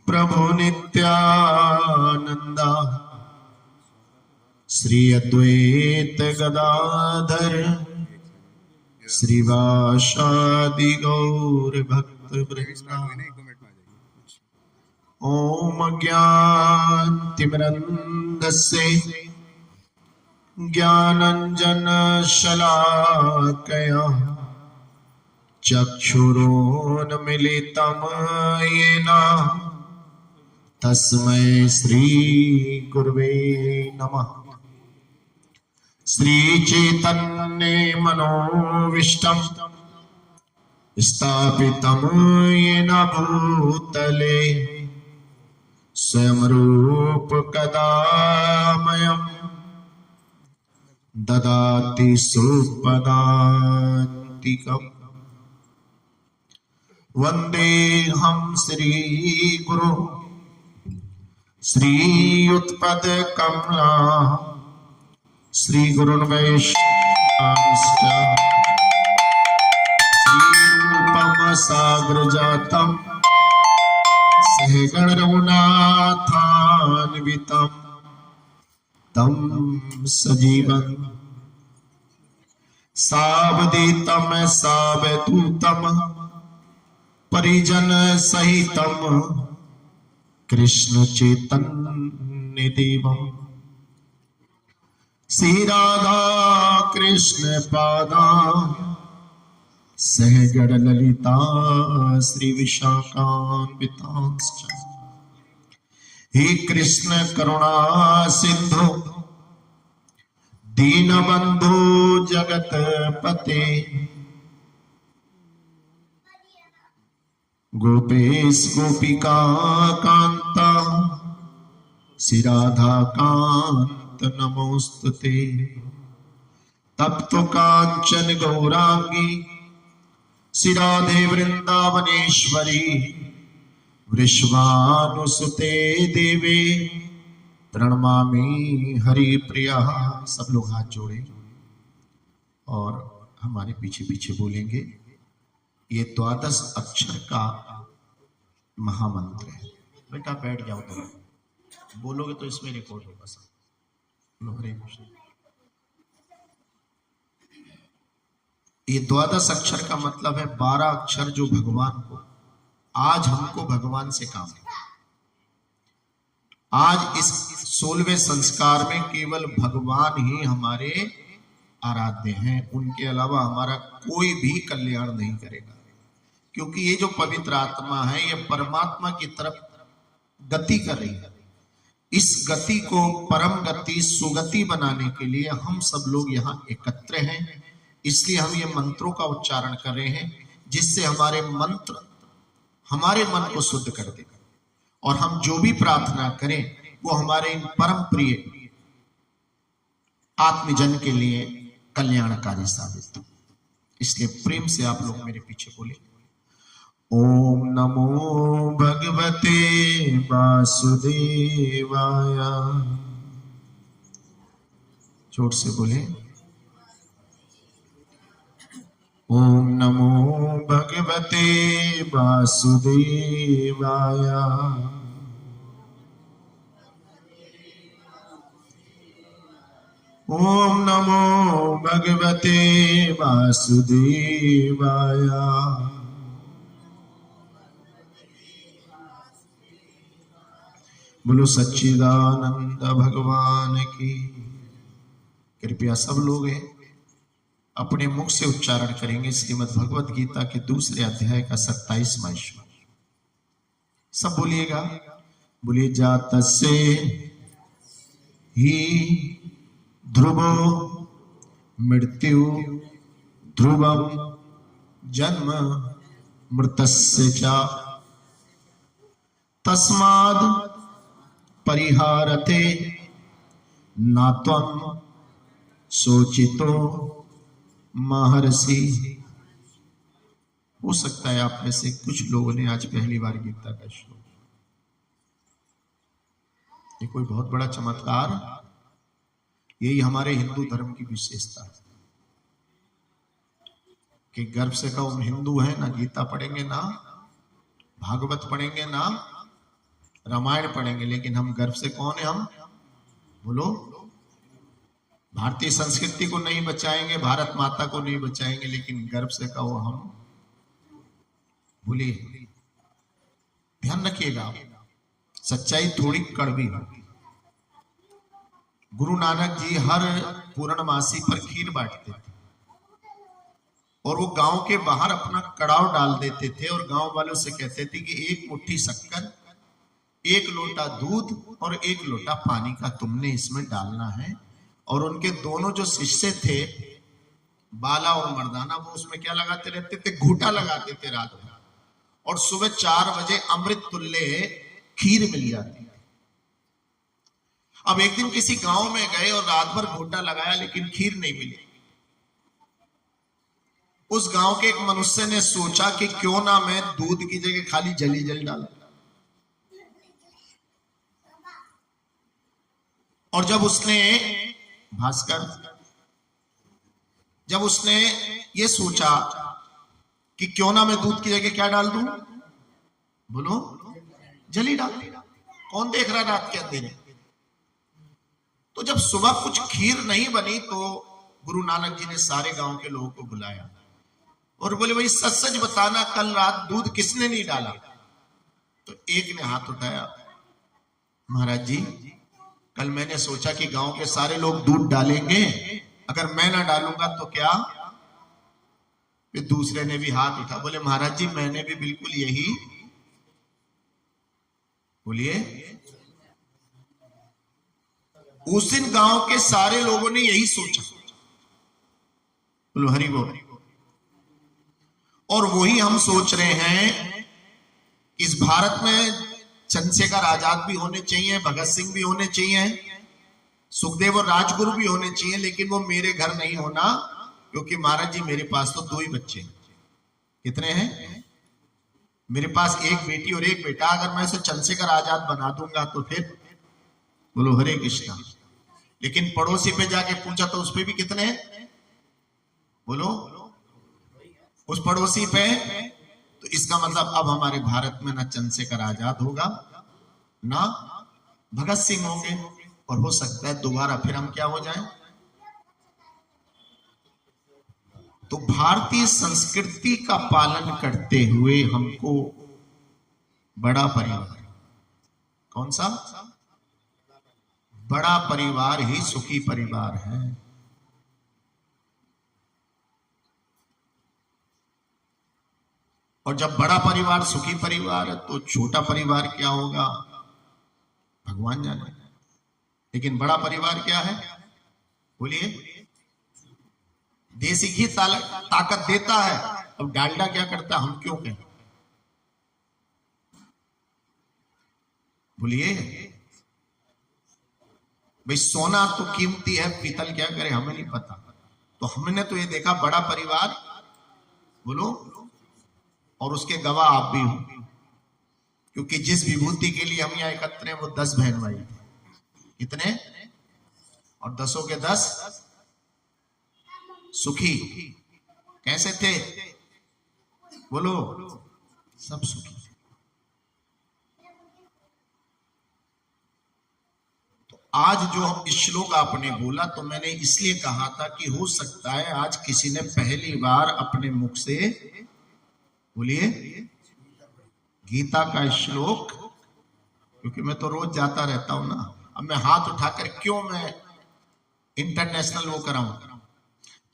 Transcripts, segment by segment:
प्रभु नित्यानंदा श्री अद्वैत गदाधर श्रीवासादि गौर भक्त वृंदा। ओम अज्ञानतिमिरन्धस्य ज्ञानांजन शलाकया चक्षुरोन्मीलितं येन तस्मै श्री गुरवे नमः। श्री चैतन्य मनोविष्टं स्थापितं येन भूतले स्वयं रूप कदा मह्यं ददाति सुपदान्तिकम्। वन्देऽहं श्री गुरु श्रीयुतपद कमला श्री गुरुन् वैष्णवांश्च श्रीरूपं साग्रजातं सहगण रघुनाथान्वितं तं सजीवं सावधूतं सावधूतं परिजन सहितं कृष्ण चैतन्य देवं श्री राधा कृष्ण पादा सहगण ललिता श्री विशाखान्वितांश्च। हे कृष्ण करुणा सिंधु दीनबंधु जगतपते गोपेश गोपिका कांता श्री राधा कांत नमोस्तुते। तप्त कांचन गौरांगी श्री राधे वृंदावनेश्वरी वृषभानुसुते देवे प्रणमामि हरिप्रिया। सब लोग हाथ जोड़े और हमारे पीछे पीछे बोलेंगे। ये 12 अक्षर का महामंत्र है। बेटा बैठ जाओ, तो बोलोगे तो इसमें रिकॉर्ड होगा सब। हरे कृष्ण। ये 12 अक्षर का मतलब है 12 अक्षर जो भगवान को, आज हमको भगवान से काम है। आज इस 16वें संस्कार में केवल भगवान ही हमारे आराध्य हैं, उनके अलावा हमारा कोई भी कल्याण नहीं करेगा। क्योंकि ये जो पवित्र आत्मा है ये परमात्मा की तरफ गति कर रही है। इस गति को परम गति सुगति बनाने के लिए हम सब लोग यहाँ एकत्र हैं। इसलिए हम ये मंत्रों का उच्चारण कर रहे हैं, जिससे हमारे मंत्र हमारे मन को शुद्ध कर देगा और हम जो भी प्रार्थना करें वो हमारे इन परम प्रिय आत्मजन के लिए कल्याणकारी साबित हो। इसलिए प्रेम से आप लोग मेरे पीछे बोले। ओम नमो भगवते वासुदेवाय। जोर से बोले। ओम नमो भगवते वासुदेवाय। ओम नमो भगवते वासुदेवाय। बोलो सच्चिदानंद भगवान की। कृपया सब लोग अपने मुख से उच्चारण करेंगे श्रीमद् भगवत गीता के दूसरे अध्याय का 27वां श्लोक। सब बोलिएगा। बोलिए। जातस्य ही ध्रुवो मृत्यु ध्रुवम जन्म मृतस्य च तस्माद् परिहारते न त्वं शोचितो महर्षि। हो सकता है आप में से कुछ लोगों ने आज पहली बार गीता का श्लोक। ये कोई बहुत बड़ा चमत्कार, यही हमारे हिंदू धर्म की विशेषता है कि गर्व से कहो हम हिंदू हैं, ना गीता पढ़ेंगे, ना भागवत पढ़ेंगे, ना रामायण पढ़ेंगे, लेकिन हम गर्व से कौन है? हम बोलो, भारतीय संस्कृति को नहीं बचाएंगे, भारत माता को नहीं बचाएंगे, लेकिन गर्व से कहो हम भूलिए। ध्यान रखिएगा, सच्चाई थोड़ी कड़वी होगी। गुरु नानक जी हर पूर्णमासी पर खीर बांटते थे और वो गांव के बाहर अपना कड़ाव डाल देते थे और गांव वालों से कहते थे कि एक मुट्ठी शक्कर, एक लोटा दूध और एक लोटा पानी का तुमने इसमें डालना है। और उनके दोनों जो शिष्य थे, बाला और मर्दाना, वो उसमें क्या लगाते रहते थे? घूटा लगाते थे रात में, और सुबह 4 बजे अमृत तुल्य खीर मिल जाती। अब एक दिन किसी गांव में गए और रात भर घूटा लगाया, लेकिन खीर नहीं मिली। उस गांव के एक मनुष्य ने सोचा कि क्यों ना मैं दूध की जगह खाली जली जल डालूं। और जब उसने जब उसने ये सोचा कि क्यों ना मैं दूध की जगह क्या डाल दूं, बोलो, जली डाल। कौन देख रहा रात के अंधेरे? तो जब सुबह कुछ खीर नहीं बनी तो गुरु नानक जी ने सारे गांव के लोगों को बुलाया और बोले, भाई सच सच बताना, कल रात दूध किसने नहीं डाला? तो एक ने हाथ उठाया, महाराज जी, कल मैंने सोचा कि गांव के सारे लोग दूध डालेंगे, अगर मैं ना डालूंगा तो क्या? फिर दूसरे ने भी हाथ उठा, बोले, महाराज जी, मैंने भी बिल्कुल यही, बोलिए, उस दिन गांव के सारे लोगों ने यही सोचा। बोलो हरि बोल। और वही हम सोच रहे हैं, इस भारत में चंद्रशेखर आजाद भी होने चाहिए, भगत सिंह भी होने चाहिए, सुखदेव और राजगुरु भी होने चाहिए, लेकिन वो मेरे घर नहीं होना, क्योंकि महाराज जी मेरे पास तो 2 ही बच्चे हैं। कितने हैं? मेरे पास एक बेटी और एक बेटा। अगर मैं इसे चंद्रशेखर आजाद बना दूंगा तो फिर, बोलो हरे कृष्णा। लेकिन पड़ोसी पे जाके पूछा तो उस पे भी कितने हैं? बोलो, उस पड़ोसी पे। तो इसका मतलब अब हमारे भारत में ना चंद्रशेखर आजाद होगा, ना भगत सिंह होंगे, और हो सकता है दोबारा फिर हम क्या हो जाएं? तो भारतीय संस्कृति का पालन करते हुए हमको बड़ा परिवार, कौन सा? बड़ा परिवार ही सुखी परिवार है। और जब बड़ा परिवार सुखी परिवार है तो छोटा परिवार क्या होगा, भगवान जाने। लेकिन बड़ा परिवार क्या है? बोलिए। देसी घी ताकत देता है, अब डालडा क्या करता है, हम क्यों कहें? बोलिए। भाई सोना तो कीमती है, पीतल क्या करे, हमें नहीं पता। तो हमने तो ये देखा, बड़ा परिवार, बोलो, और उसके गवाह आप भी हो, क्योंकि जिस विभूति के लिए हम यहाँ एकत्र हैं वो 10 बहन भाई। कितने? और 10 के 10 सुखी। कैसे थे? बोलो, सब सुखी। तो आज जो हम इस श्लोक आपने बोला, तो मैंने इसलिए कहा था कि हो सकता है आज किसी ने पहली बार अपने मुख से, बोलिए, गीता का श्लोक, क्योंकि मैं तो रोज जाता रहता हूं ना, अब मैं हाथ उठाकर क्यों मैं इंटरनेशनल वो कराऊं?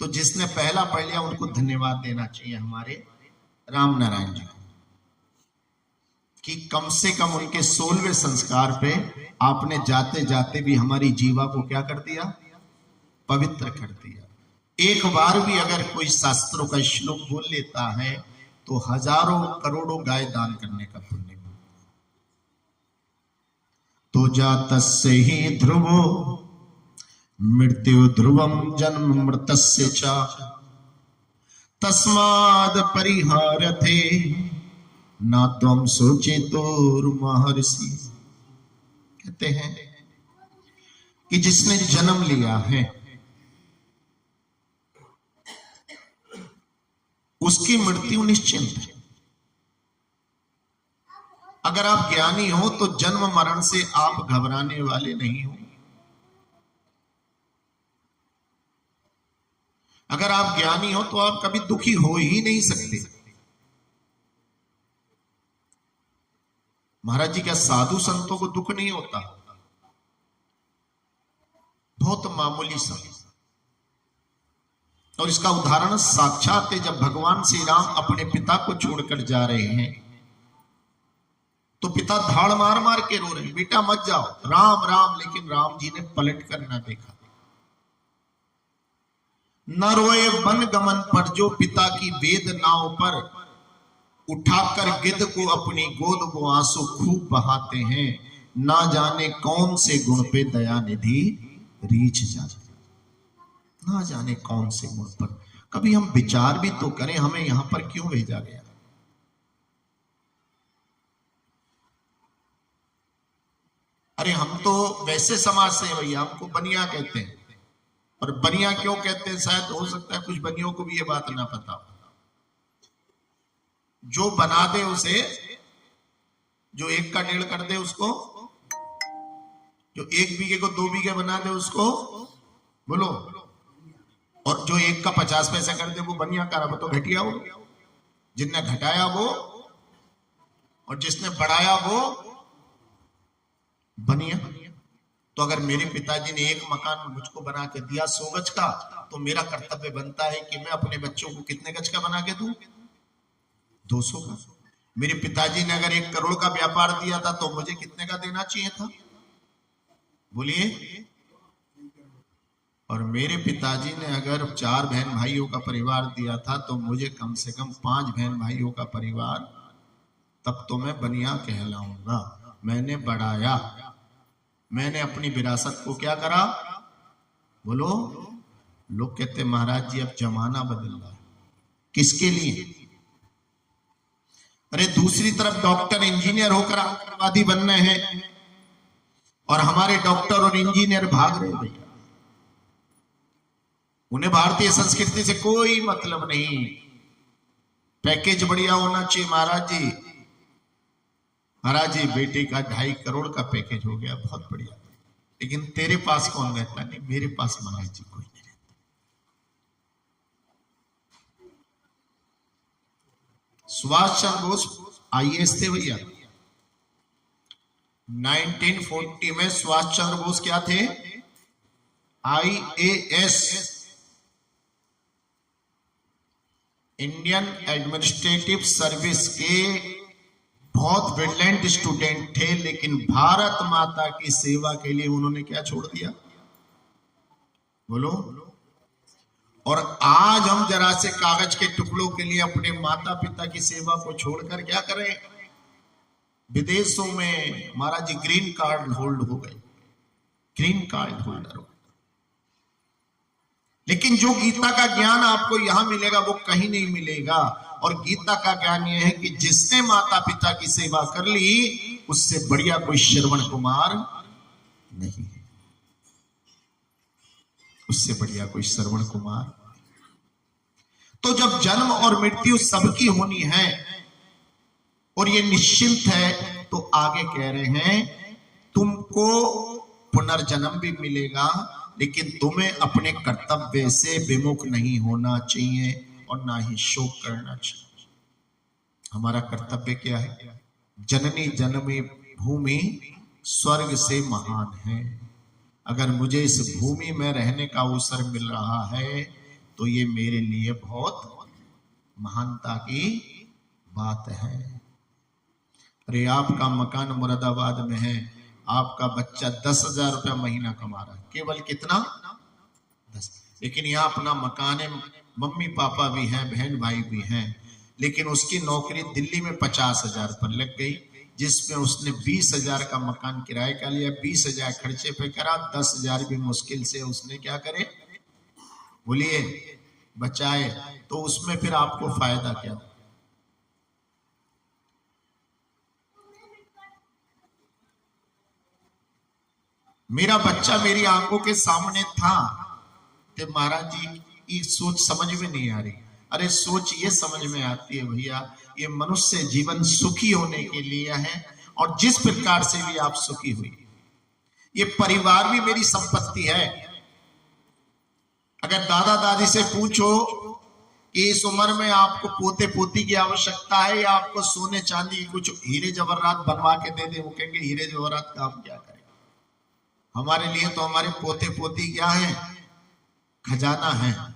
तो जिसने पहला पढ़ लिया उनको धन्यवाद देना चाहिए, हमारे राम नारायण जी, कि कम से कम उनके 16वें संस्कार पे आपने जाते जाते भी हमारी जीवा को क्या कर दिया? पवित्र कर दिया। एक बार भी अगर कोई शास्त्रों का श्लोक बोल लेता है तो हजारों करोड़ों गाय दान करने का पुण्य मिलता। तो जातस्य ही ध्रुवो मृत्यु ध्रुवम जन्म मृतस्य च तस्माद् परिहारते न त्वं शोचितुर्महर्षि। कहते हैं कि जिसने जन्म लिया है उसकी मृत्यु निश्चिंत है, अगर आप ज्ञानी हो तो जन्म मरण से आप घबराने वाले नहीं हो। अगर आप ज्ञानी हो तो आप कभी दुखी हो ही नहीं सकते। महाराज जी, क्या साधु संतों को दुख नहीं होता? बहुत मामूली सा। और इसका उदाहरण साक्षात है, जब भगवान श्री राम अपने पिता को छोड़कर जा रहे हैं तो पिता धाड़ मार मार के रो रहे हैं, बेटा मत जाओ, राम राम। लेकिन राम जी ने पलट कर ना देखा। न रोए वन गमन पर जो पिता की वेदनाओं पर, उठाकर गिद्ध को अपनी गोद वो आंसू खूब बहाते हैं। ना जाने कौन से गुण पे दया निधि रीछ जाते, ना जाने कौन से गुण पर। कभी हम विचार भी तो करें, हमें यहां पर क्यों भेजा गया? अरे हम तो वैसे समाज से हैं भैया, हमको बनिया कहते हैं। और बनिया क्यों कहते हैं? शायद हो सकता है कुछ बनियों को भी ये बात ना पता हो। जो बना दे उसे, जो 1 का 1.5 कर दे उसको, जो 1 बीघे को 2 बीघे बना दे उसको बोलो, और जो 1 का 50 पैसे कर दे वो बनिया करा, वो तो घटिया हो। जिसने घटाया वो, और जिसने बढ़ाया वो बनिया। तो अगर मेरे पिताजी ने 1 मकान मुझको बना के दिया 100 गज का, तो मेरा कर्तव्य बनता है कि मैं अपने बच्चों को कितने गज का बना के दूं? 200 का। मेरे पिताजी ने अगर 1 करोड़ का व्यापार दिया था तो मुझे कितने का देना चाहिए था? बोलिए। और मेरे पिताजी ने अगर 4 बहन भाइयों का परिवार दिया था तो मुझे कम से कम 5 बहन भाइयों का परिवार, तब तो मैं बनिया कहलाऊंगा। मैंने बढ़ाया, मैंने अपनी विरासत को क्या करा? बोलो। लोग कहते महाराज जी अब जमाना बदल रहा है, किसके लिए? अरे दूसरी तरफ डॉक्टर इंजीनियर होकर आतंकवादी बन रहे हैं, और हमारे डॉक्टर और इंजीनियर भाग रहे हैं। उन्हें भारतीय संस्कृति से कोई मतलब नहीं। पैकेज बढ़िया होना चाहिए महाराज जी। महाराज जी बेटे का 2.5 करोड़ का पैकेज हो गया, बहुत बढ़िया। लेकिन तेरे पास कौन रहता? नहीं, मेरे पास महाराज जी कोई नहीं रहता। सुभाष चंद्र बोस IAS थे भैया। 1940 में सुभाष चंद्र बोस क्या थे? IAS, इंडियन एडमिनिस्ट्रेटिव सर्विस के बहुत ब्रिलियंट स्टूडेंट थे। लेकिन भारत माता की सेवा के लिए उन्होंने क्या छोड़ दिया? बोलो। और आज हम जरा से कागज के टुकड़ों के लिए अपने माता पिता की सेवा को छोड़कर क्या करें? विदेशों में महाराज जी ग्रीन कार्ड होल्ड हो गए, ग्रीन कार्ड होल्डर हो गए। लेकिन जो गीता का ज्ञान आपको यहां मिलेगा वो कहीं नहीं मिलेगा। और गीता का ज्ञान यह है कि जिसने माता पिता की सेवा कर ली, उससे बढ़िया कोई श्रवण कुमार नहीं है, उससे बढ़िया कोई श्रवण कुमार। तो जब जन्म और मृत्यु सबकी होनी है और ये निश्चिंत है, तो आगे कह रहे हैं तुमको पुनर्जन्म भी मिलेगा, लेकिन तुम्हें अपने कर्तव्य से विमुख नहीं होना चाहिए और ना ही शोक करना चाहिए। हमारा कर्तव्य क्या है? जननी जन्मी भूमि स्वर्ग से महान है। अगर मुझे इस भूमि में रहने का अवसर मिल रहा है तो ये मेरे लिए बहुत महानता की बात है। अरे आपका मकान मुरादाबाद में है, आपका बच्चा 10,000 रुपया महीना कमा रहा है, केवल कितना? 10। लेकिन यहाँ अपना मकान है, मम्मी पापा भी हैं, बहन भाई भी हैं, लेकिन उसकी नौकरी दिल्ली में 50,000 पर लग गई, जिसमें उसने 20,000 का मकान किराए का लिया, 20,000 खर्चे पे करा, 10,000 भी मुश्किल से उसने क्या करे? बोलिए, बचाए। तो उसमें फिर आपको फायदा क्या? मेरा बच्चा मेरी आंखों के सामने था, तो महाराज जी ये सोच समझ में नहीं आ रही। अरे सोच ये समझ में आती है भैया, ये मनुष्य जीवन सुखी होने के लिए है, और जिस प्रकार से भी आप सुखी हुई, ये परिवार भी मेरी संपत्ति है। अगर दादा दादी से पूछो कि इस उम्र में आपको पोते पोती की आवश्यकता है या आपको सोने चांदी की कुछ हीरे जवाहरात बनवा के दे दे, वो कहेंगे हीरे जवाहरात काम क्या करेगा, हमारे लिए तो हमारे पोते पोती क्या है, खजाना है।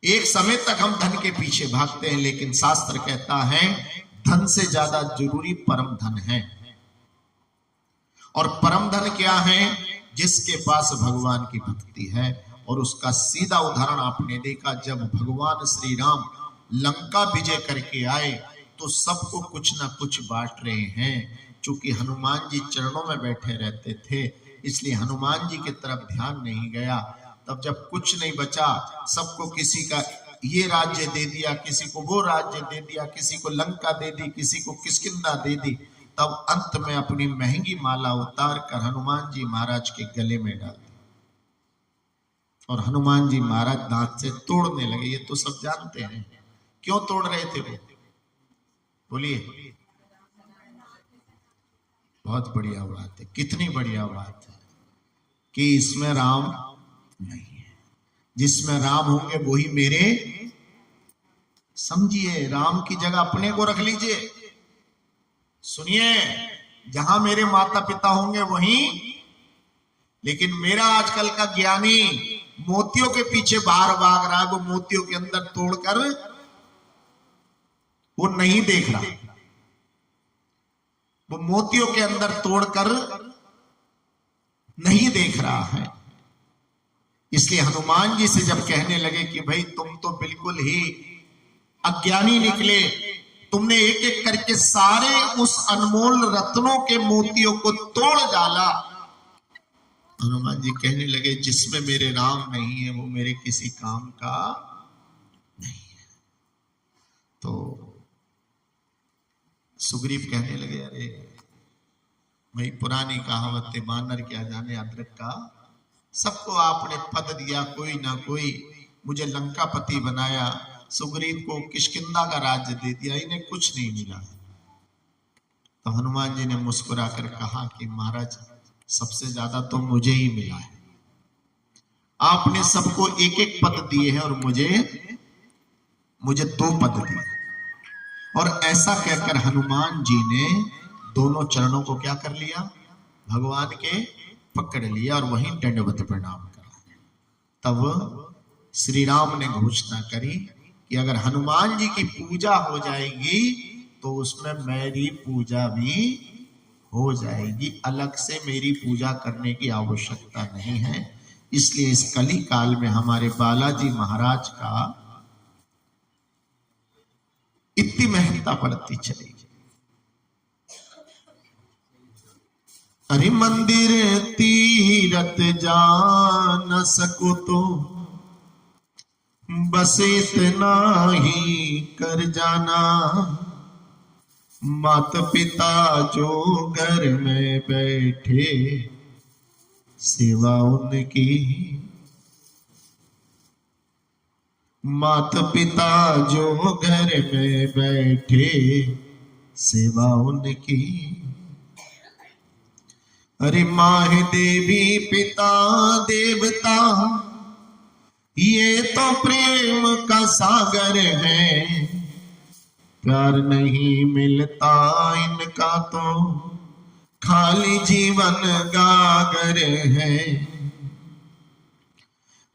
एक समय तक हम धन के पीछे भागते हैं, लेकिन शास्त्र कहता है धन से ज्यादा जरूरी परम धन है। और परम धन क्या है? जिसके पास भगवान की भक्ति है। और उसका सीधा उदाहरण आपने देखा, जब भगवान श्री राम लंका विजय करके आए तो सबको कुछ ना कुछ बांट रहे हैं। चूंकि हनुमान जी चरणों में बैठे रहते थे, इसलिए हनुमान जी की तरफ ध्यान नहीं गया। तब जब कुछ नहीं बचा, सबको किसी का ये राज्य दे दिया, किसी को वो राज्य दे दिया, किसी को लंका दे दी, किसी को किष्किंधा दे दी। तब अंत में अपनी महंगी माला उतार कर हनुमान जी महाराज के गले में डाल दी और हनुमान जी महाराज दांत से तोड़ने लगे। ये तो सब जानते हैं क्यों तोड़ रहे थे वो, बोलिए। बहुत बढ़िया बात है, कितनी बढ़िया बात है कि इसमें राम नहीं है। जिसमें राम होंगे वही मेरे, समझिए, राम की जगह अपने को रख लीजिए। सुनिए, जहां मेरे माता पिता होंगे वहीं, लेकिन मेरा आजकल का ज्ञानी मोतियों के पीछे बाहर भाग रहा है, वो मोतियों के अंदर तोड़कर वो नहीं देख रहा, वो मोतियों के अंदर तोड़कर नहीं देख रहा है। इसलिए हनुमान जी से जब कहने लगे कि भाई तुम तो बिल्कुल ही अज्ञानी निकले, तुमने एक एक करके सारे उस अनमोल रत्नों के मोतियों को तोड़ डाला। हनुमान जी कहने लगे जिसमें मेरे राम नहीं है वो मेरे किसी काम का नहीं है। तो सुग्रीव कहने लगे अरे भाई, पुरानी कहावत है, बानर क्या जाने अदरक का। सबको आपने पद दिया, कोई ना कोई मुझे लंकापति बनाया, सुग्रीव को किष्किंधा का राज्य दे दिया, इन्हें कुछ नहीं मिला। तो हनुमान जी ने मुस्कुराकर कहा कि महाराज सबसे ज्यादा तो मुझे ही मिला है, आपने सबको एक एक पद दिए हैं और मुझे 2 पद दिए। और ऐसा कहकर हनुमान जी ने दोनों चरणों को क्या कर लिया, भगवान के पकड़ लिया और वहीं दंडवत प्रणाम करा। तब श्री राम ने घोषणा करी कि अगर हनुमान जी की पूजा हो जाएगी तो उसमें मेरी पूजा भी हो जाएगी, अलग से मेरी पूजा करने की आवश्यकता नहीं है। इसलिए इस कली काल में हमारे बालाजी महाराज का इतनी महत्ता बढ़ती चलेगी। अरे मंदिर तीरथ जा न सको तो बस इतना ही कर जाना, माता पिता जो घर में बैठे सेवा उनकी, माता पिता जो घर में बैठे सेवा उनकी। अरे माँ देवी पिता देवता ये तो प्रेम का सागर है, प्यार नहीं मिलता इनका तो खाली जीवन गागर है।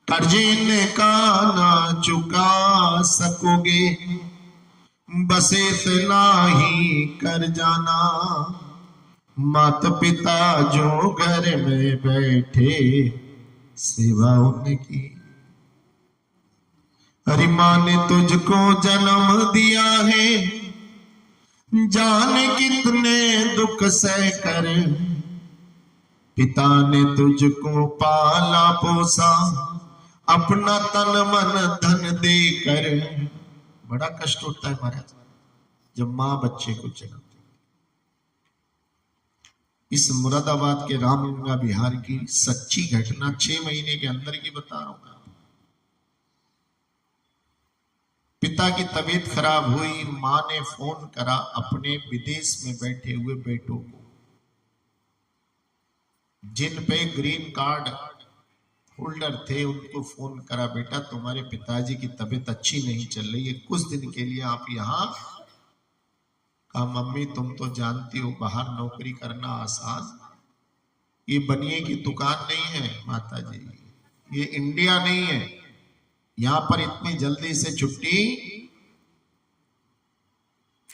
कर्ज इनका ना चुका सकोगे बस इतना ही कर जाना, माता पिता जो घर में बैठे सेवा उनकी। अरे माँ ने तुझको जन्म दिया है, जाने कितने दुख सह कर, पिता ने तुझको पाला पोसा अपना तन मन धन देकर। बड़ा कष्ट होता है महाराज जब माँ बच्चे को जन्म दे। इस मुरादाबाद के रामगंगा बिहार की सच्ची घटना 6 महीने के अंदर की बता रहा हूं। पिता की तबीयत खराब हुई, मां ने फोन करा अपने विदेश में बैठे हुए बेटों को, जिन पे ग्रीन कार्ड होल्डर थे, उनको फोन करा, बेटा तुम्हारे पिताजी की तबीयत अच्छी नहीं चल रही है, कुछ दिन के लिए आप यहाँ। कहा मम्मी तुम तो जानती हो बाहर नौकरी करना आसान, ये बनिए की दुकान नहीं है माता जी, ये इंडिया नहीं है, यहां पर इतनी जल्दी से छुट्टी।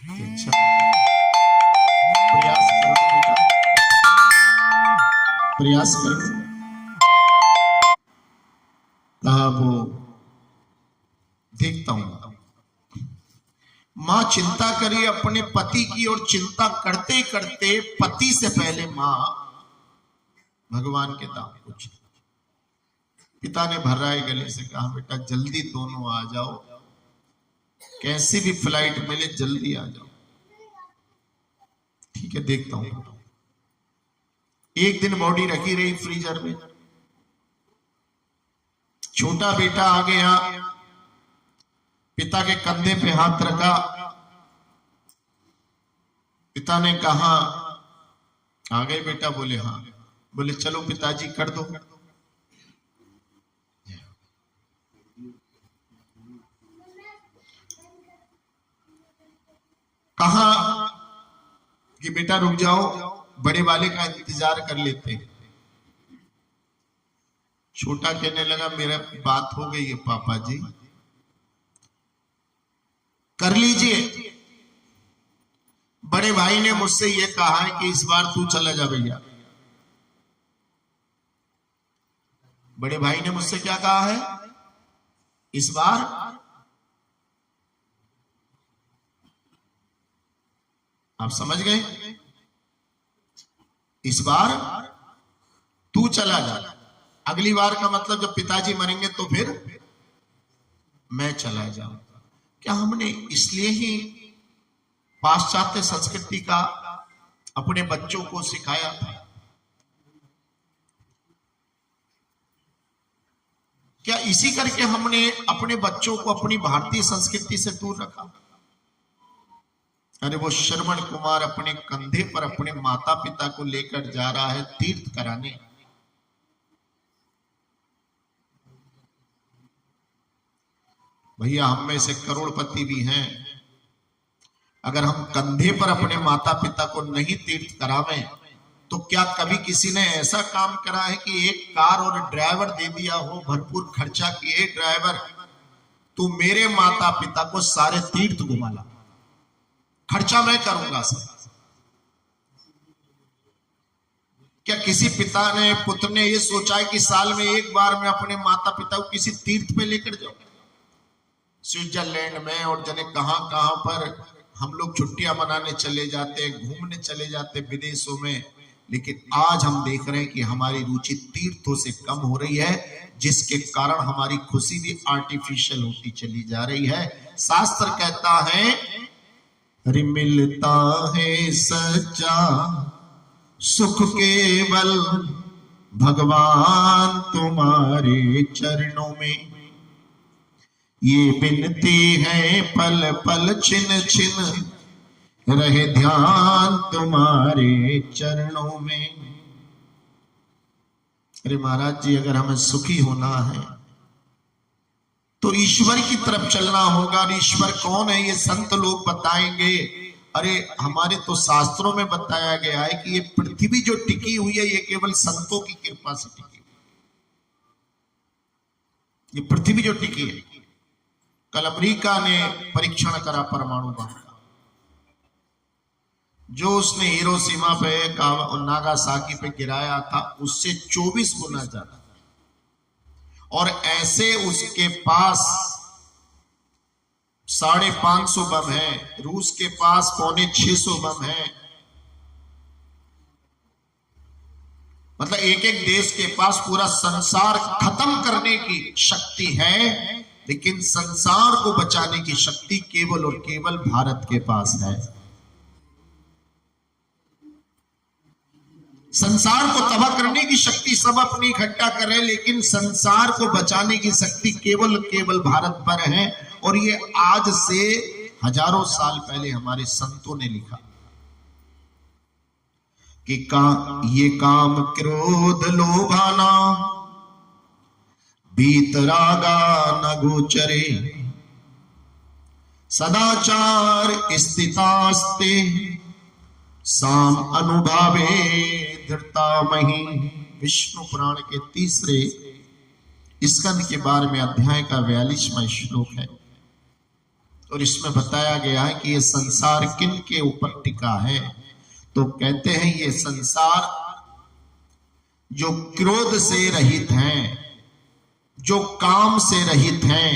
अच्छा प्रयास करो बेटा, प्रयास करो। कहा वो देखता हूं। मां चिंता करी अपने पति की, और चिंता करते करते पति से पहले मां भगवान के नाम पूछी। पिता ने भर्राए गले से कहा बेटा जल्दी दोनों आ जाओ, कैसी भी फ्लाइट मिले जल्दी आ जाओ। ठीक है देखता हूं। एक दिन बॉडी रखी रही फ्रीजर में, छोटा बेटा आ गया, पिता के कंधे पे हाथ रखा। पिता ने कहा आ गए बेटा? बोले हाँ। बोले चलो पिताजी कर दो। कहा कि बेटा रुक जाओ, बड़े वाले का इंतजार कर लेते हैं। छोटा कहने लगा मेरा बात हो गई है पापा जी, कर लीजिए। बड़े भाई ने मुझसे यह कहा है कि इस बार तू चला जा भैया। बड़े भाई ने मुझसे क्या कहा है? इस बार आप समझ गए, इस बार तू चला जा। अगली बार का मतलब जब पिताजी मरेंगे तो फिर मैं चला जाऊंगा। क्या हमने इसलिए ही पाश्चात्य संस्कृति का अपने बच्चों को सिखाया था? क्या इसी करके हमने अपने बच्चों को अपनी भारतीय संस्कृति से दूर रखा? अरे वो श्रवण कुमार अपने कंधे पर अपने माता पिता को लेकर जा रहा है तीर्थ कराने। भैया हम में से करोड़पति भी हैं, अगर हम कंधे पर अपने माता पिता को नहीं तीर्थ करावें तो क्या कभी किसी ने ऐसा काम करा है कि एक कार और ड्राइवर दे दिया हो, भरपूर खर्चा किए, ड्राइवर तू मेरे माता पिता को सारे तीर्थ घुमा ला, खर्चा मैं करूंगा सब। क्या किसी पिता ने पुत्र ने यह सोचा है कि साल में एक बार मैं अपने माता पिता को किसी तीर्थ पे लेकर जाऊं? स्विट्जरलैंड में और जने कहां कहां पर हम लोग छुट्टियां मनाने चले जाते हैं, घूमने चले जाते हैं विदेशों में। लेकिन आज हम देख रहे हैं कि हमारी रुचि तीर्थों से कम हो रही है, जिसके कारण हमारी खुशी भी आर्टिफिशियल होती चली जा रही है। शास्त्र कहता है अरे मिलता है सच्चा सुख केवल भगवान तुम्हारे चरणों में, ये बिनती है पल पल छिन छिन रहे ध्यान तुम्हारे चरणों में। अरे महाराज जी अगर हमें सुखी होना है तो ईश्वर की तरफ चलना होगा। और ईश्वर कौन है ये संत लोग बताएंगे। अरे हमारे तो शास्त्रों में बताया गया है कि ये पृथ्वी जो टिकी हुई है ये केवल संतों की कृपा से टिकी हुई। ये पृथ्वी जो टिकी है, कल अमेरिका ने परीक्षण करा परमाणु बम का, जो उसने हिरोशिमा पे नागासाकी पे गिराया था उससे 24 गुना ज्यादा। और ऐसे उसके पास 550 बम है, रूस के पास 650 बम है। मतलब एक एक देश के पास पूरा संसार खत्म करने की शक्ति है, लेकिन संसार को बचाने की शक्ति केवल और केवल भारत के पास है। संसार को तबाह करने की शक्ति सब अपनी इकट्ठा कर रहे हैं, लेकिन संसार को बचाने की शक्ति केवल केवल भारत पर है। और ये आज से हजारों साल पहले हमारे संतों ने लिखा कि ये काम क्रोध लोभाना बीतरागा न गोचरे सदाचार स्थितास्ते साम अनुभावे धृतामहि। विष्णु पुराण के तीसरे स्कंद के 12वें अध्याय का 42वां श्लोक है और इसमें बताया गया है कि ये संसार किन के ऊपर टिका है। तो कहते हैं ये संसार जो क्रोध से रहित हैं, जो काम से रहित हैं,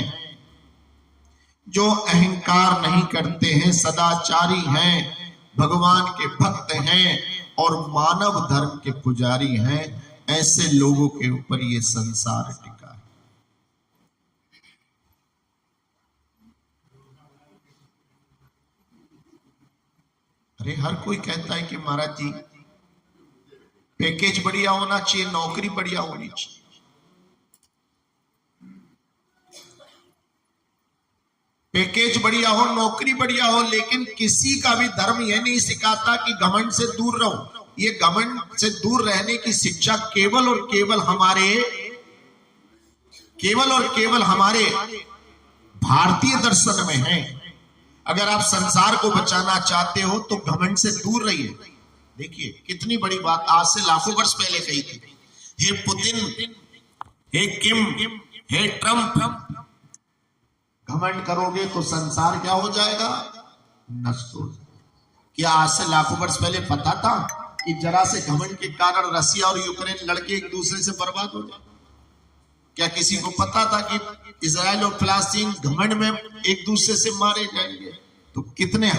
जो अहंकार नहीं करते हैं, सदाचारी हैं, भगवान के भक्त हैं और मानव धर्म के पुजारी हैं, ऐसे लोगों के ऊपर ये संसार टिका है। अरे हर कोई कहता है कि महाराज जी पैकेज बढ़िया होना चाहिए, नौकरी बढ़िया होनी चाहिए। पैकेज बढ़िया हो, नौकरी बढ़िया हो, लेकिन किसी का भी धर्म यह नहीं सिखाता कि घमंड से दूर रहो। ये घमंड से दूर रहने की शिक्षा केवल और केवल हमारे भारतीय दर्शन में है। अगर आप संसार को बचाना चाहते हो तो घमंड से दूर रहिए। देखिए कितनी बड़ी बात आज से लाखों वर्ष पहले कही थी। हे पुतिन, हे किम, हे ट्रम्प, घमंड करोगे तो संसार क्या हो जाएगा? नष्ट हो जाएगा। क्या आज से लाखों वर्ष पहले पता था कि जरा से घमंड के कारण रसिया और यूक्रेन लड़के एक दूसरे से बर्बाद हो जाए? क्या किसी को पता था कि इजराइल और फिलिस्तीन घमंड में एक दूसरे से मारे जाएंगे? तो कितने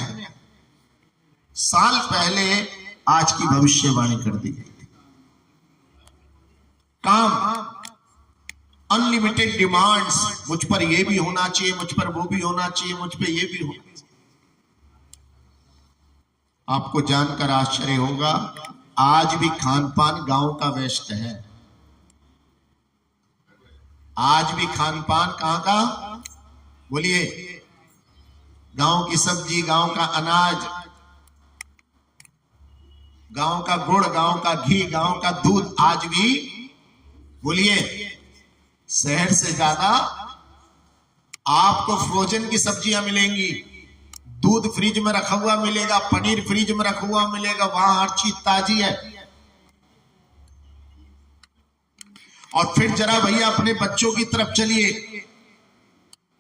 साल पहले आज की भविष्यवाणी कर दी गई थी। काम अनलिमिटेड डिमांड्स, मुझ पर ये भी होना चाहिए, मुझ पर वो भी होना चाहिए, मुझ पे ये भी होना चाहिए। आपको जानकर आश्चर्य होगा, आज भी खान पान गांव का वेस्ट है। आज भी खान पान कहां का? बोलिए। गांव की सब्जी, गांव का अनाज, गांव का गुड़, गांव का घी, गांव का दूध आज भी, बोलिए। शहर से ज्यादा आपको फ्रोजन की सब्जियां मिलेंगी, दूध फ्रिज में रखा हुआ मिलेगा, पनीर फ्रिज में रखा हुआ मिलेगा, वहां हर चीज ताजी है। और फिर जरा भैया अपने बच्चों की तरफ चलिए,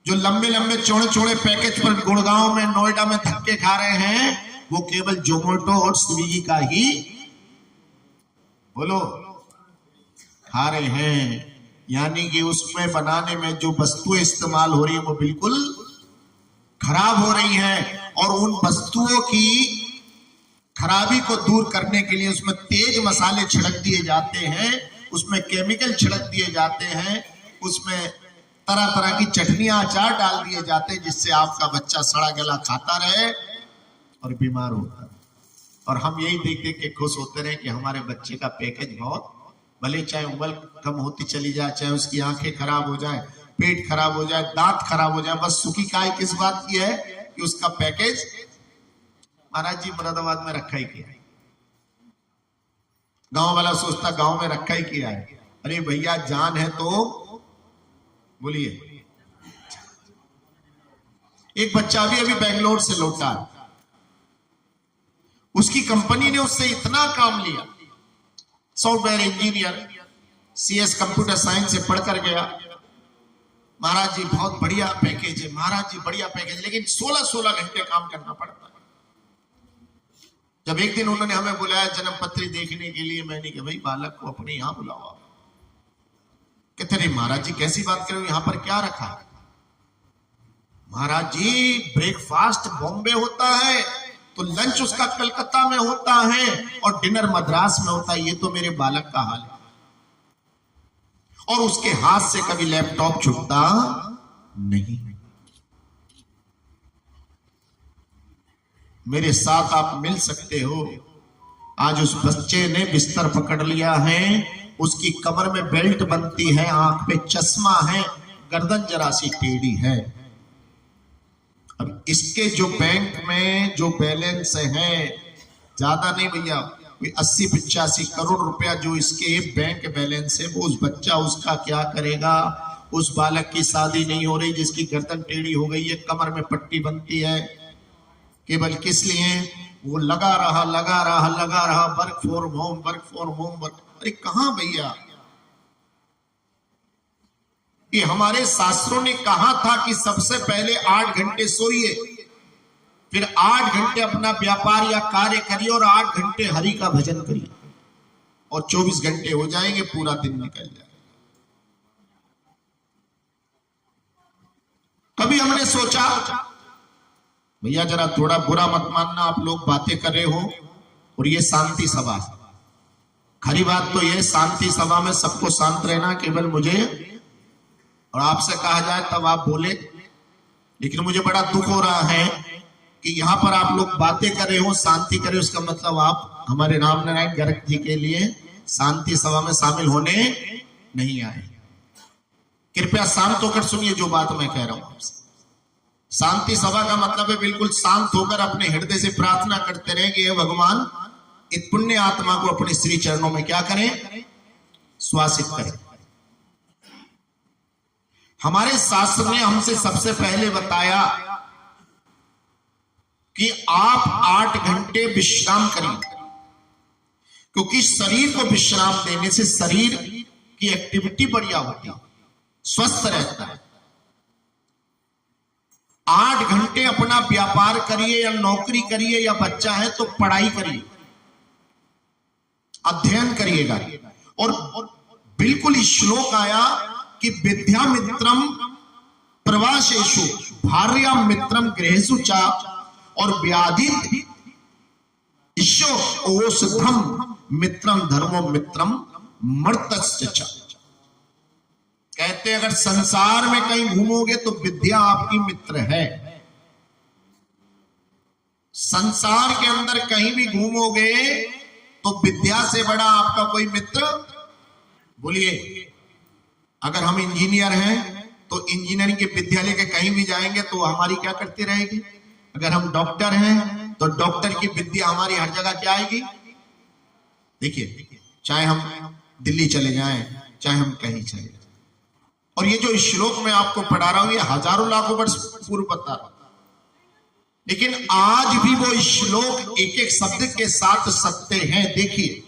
जो लंबे लंबे चौड़े चौड़े पैकेज पर गुड़गांव में, नोएडा में धक्के खा रहे हैं, वो केवल जोमेटो और स्विगी का ही, बोलो, खा रहे हैं। यानी कि उसमें बनाने में जो वस्तुएं इस्तेमाल हो रही है वो बिल्कुल खराब हो रही हैं, और उन वस्तुओं की खराबी को दूर करने के लिए उसमें तेज मसाले छिड़क दिए जाते हैं, उसमें केमिकल छिड़क दिए जाते हैं, उसमें तरह तरह की चटनियां, अचार डाल दिए जाते हैं, जिससे आपका बच्चा सड़ा गला खाता रहे और बीमार होता है। और हम यही देख देख के खुश होते रहे कि हमारे बच्चे का पैकेज बहुत, भले चाहे उम्र कम होती चली जाए, चाहे उसकी आंखें खराब हो जाए, पेट खराब हो जाए, दांत खराब हो जाए, बस सुखी काय किस बात की है कि उसका पैकेज महाराज जी मुरादाबाद में रखा ही किया है। गांव वाला सोचता गांव में रखा ही किया है। अरे भैया जान है तो बोलिए। एक बच्चा भी अभी बेंगलोर से लौटा, उसकी कंपनी ने उससे इतना काम लिया, software engineer, CS computer science से पढ़कर गया। महाराज जी बहुत बढ़िया पैकेज है, महाराज जी बढ़िया पैकेज, लेकिन 16-16 घंटे काम करना पड़ता है। जब एक दिन उन्होंने हमें बुलाया जन्म पत्री देखने के लिए, मैंने कहा भाई बालक को अपने यहां बुलाओ। कहते नहीं महाराज जी कैसी बात करो, यहां पर क्या रखा है? महाराज जी ब्रेकफास्ट बॉम्बे होता है, तो लंच उसका कलकत्ता में होता है, और डिनर मद्रास में होता है। ये तो मेरे बालक का हाल है। और उसके हाथ से कभी लैपटॉप छूटता नहीं। मेरे साथ आप मिल सकते हो। आज उस बच्चे ने बिस्तर पकड़ लिया है, उसकी कमर में बेल्ट बनती है, आंख पे चश्मा है, गर्दन जरा सी टेढ़ी है, अब इसके जो बैंक में जो बैलेंस है, ज्यादा नहीं भैया, 80-85 करोड़ रुपया जो इसके बैंक बैलेंस है, वो उस बच्चा उसका क्या करेगा? उस बालक की शादी नहीं हो रही जिसकी गर्दन टेढ़ी हो गई है, कमर में पट्टी बनती है, केवल किस लिए? वो लगा रहा वर्क फ्रॉम होम। अरे कहां भैया? कि हमारे शास्त्रों ने कहा था कि सबसे पहले 8 घंटे सोइए, फिर 8 घंटे अपना व्यापार या कार्य करिए और 8 घंटे हरि का भजन करिए, और 24 घंटे हो जाएंगे, पूरा दिन निकल जाएगा। कभी हमने सोचा, भैया जरा थोड़ा बुरा मत मानना, आप लोग बातें कर रहे हो और ये शांति सभा, खरी बात तो ये शांति सभा में सबको शांत रहना, केवल मुझे और आपसे कहा जाए तब आप बोले। लेकिन मुझे बड़ा दुख हो रहा है कि यहां पर आप लोग बातें कर रहे हो, शांति कर रहे हो, उसका मतलब आप हमारे राम नारायण गर्ग जी के लिए शांति सभा में शामिल होने नहीं आए। कृपया शांत होकर सुनिए जो बात मैं कह रहा हूं आपसे। शांति सभा का मतलब है बिल्कुल शांत होकर अपने हृदय से प्रार्थना करते रहे कि हे भगवान, इस पुण्य आत्मा को अपने श्री चरणों में क्या करें? श्वासित करें। हमारे शास्त्र ने हमसे सबसे पहले बताया कि आप 8 घंटे विश्राम करें, क्योंकि शरीर को विश्राम देने से शरीर की एक्टिविटी बढ़िया होती है, स्वस्थ रहता है। 8 घंटे अपना व्यापार करिए या नौकरी करिए, या बच्चा है तो पढ़ाई करिए, अध्ययन करिएगा। और बिल्कुल श्लोक आया कि विद्यामित्रम प्रवासेषु भार्या मित्रम गृहेषु च, और व्याधि औषधम मित्रम धर्मो मित्रम मर्तस्य च। कहते अगर संसार में कहीं घूमोगे तो विद्या आपकी मित्र है। संसार के अंदर कहीं भी घूमोगे तो विद्या से बड़ा आपका कोई मित्र, बोलिए। अगर हम इंजीनियर हैं तो इंजीनियरिंग के विद्यालय के कहीं भी जाएंगे तो हमारी क्या करती रहेगी? अगर हम डॉक्टर हैं तो डॉक्टर की विद्या हमारी हर जगह क्या आएगी? देखिए, चाहे हम दिल्ली चले जाएं, चाहे हम कहीं चले जाएं। और ये जो श्लोक मैं आपको पढ़ा रहा हूं, ये हजारों लाखों वर्ष पूर्व बता रहा हूं, लेकिन आज भी वो श्लोक एक एक शब्द के साथ सत्य हैं। देखिए,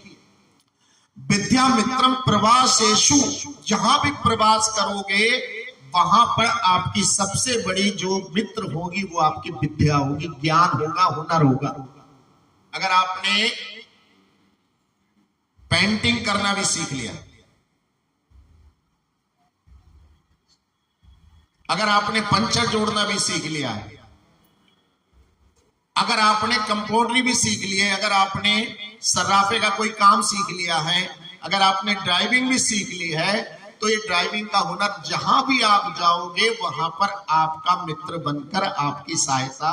विद्या मित्रम प्रवासेषु, जहां भी प्रवास करोगे वहां पर आपकी सबसे बड़ी जो मित्र होगी वो आपकी विद्या होगी, ज्ञान होगा, हुनर होगा। अगर आपने पेंटिंग करना भी सीख लिया, अगर आपने पंचर जोड़ना भी सीख लिया है, अगर आपने कंपाउंडरी भी सीख ली है, अगर आपने सर्राफे का कोई काम सीख लिया है, अगर आपने ड्राइविंग भी सीख ली है, तो ये ड्राइविंग का हुनर जहां भी आप जाओगे वहां पर आपका मित्र बनकर आपकी सहायता,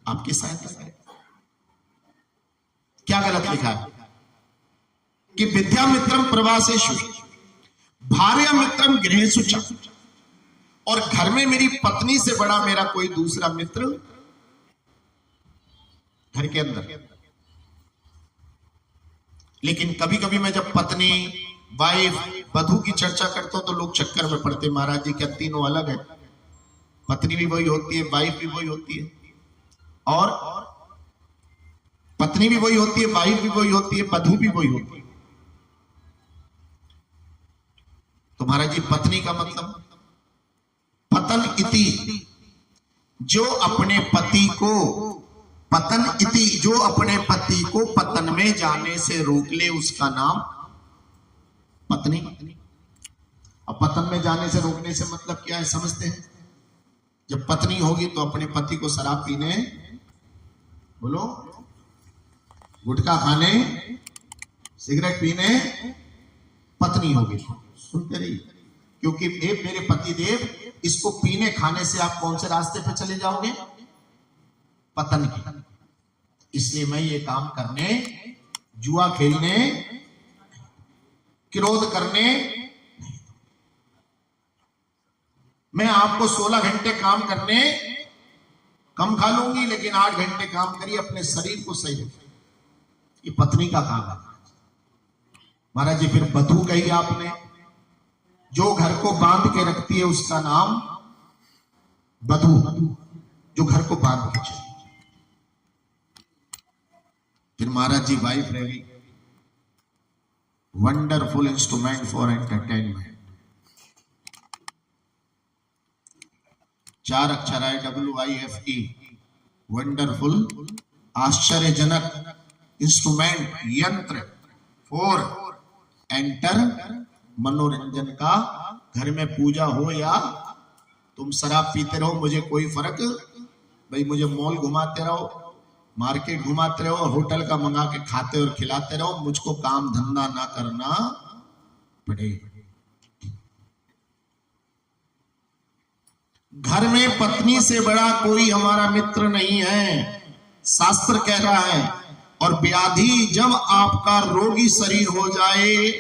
आपकी सहायता। क्या गलत लिखा है कि विद्या मित्रम प्रवासेषु भार्या मित्रम गृहेषु च, और घर में मेरी पत्नी से बड़ा मेरा कोई दूसरा मित्र घर के अंदर। लेकिन कभी कभी मैं जब पत्नी, वाइफ, वधू की चर्चा करता हूं तो लोग चक्कर में पड़ते, महाराज जी क्या तीनों अलग है? पत्नी भी वही होती है, वाइफ भी वही होती है, और पत्नी भी वही होती है, वाइफ भी वही होती है, वधू भी वही होती है। तो महाराज जी पत्नी का मतलब पतन इति, जो अपने पति को, पतन इति, जो अपने पति को पतन में जाने से रोक ले उसका नाम पत्नी। अब पतन में जाने से रोकने से मतलब क्या है समझते हैं? जब पत्नी होगी तो अपने पति को शराब पीने, बोलो, गुटखा खाने, सिगरेट पीने पत्नी होगी, सुनते रहिए। क्योंकि ए मेरे पति देव, इसको पीने खाने से आप कौन से रास्ते पे चले जाओगे? पतन की। इसलिए मैं ये काम करने, जुआ खेलने, क्रोध करने, मैं आपको 16 घंटे काम करने कम खा लूंगी, लेकिन 8 घंटे काम करिए, अपने शरीर को सही रखिए। ये पत्नी का काम है। महाराज जी फिर बधू कही आपने, जो घर को बांध के रखती है उसका नाम बधू, जो घर को बांध के चली। फिर महाराज जी वाइफ रह गई, वंडरफुल इंस्ट्रूमेंट फॉर एंटरटेनमेंट। 4 अक्षर है WIFE, वंडरफुल, आश्चर्यजनक इंस्ट्रूमेंट, यंत्र फॉर एंटर, मनोरंजन का। घर में पूजा हो या तुम शराब पीते रहो, मुझे कोई फर्क, भाई मुझे मॉल घुमाते रहो, मार्केट घुमाते रहो, होटल का मंगा के खाते और खिलाते रहो, मुझको काम धंधा ना करना पड़े। घर में पत्नी से बड़ा कोई हमारा मित्र नहीं है, शास्त्र कह रहा है। और व्याधि जब आपका रोगी शरीर हो जाए,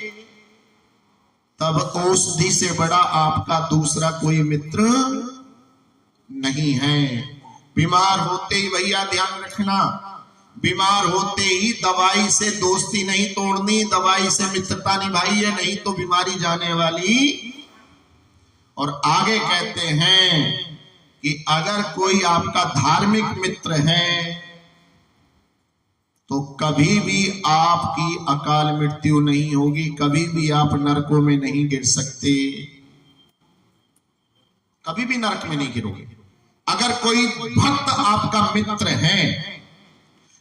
तब औषधि से बड़ा आपका दूसरा कोई मित्र नहीं है। बीमार होते ही भैया ध्यान रखना, बीमार होते ही दवाई से दोस्ती नहीं तोड़नी, दवाई से मित्रता निभाई है, नहीं तो बीमारी जाने वाली। और आगे कहते हैं कि अगर कोई आपका धार्मिक मित्र है तो कभी भी आपकी अकाल मृत्यु नहीं होगी, कभी भी आप नरकों में नहीं गिर सकते, कभी भी नरक में नहीं गिरोगे अगर कोई भक्त आपका मित्र है।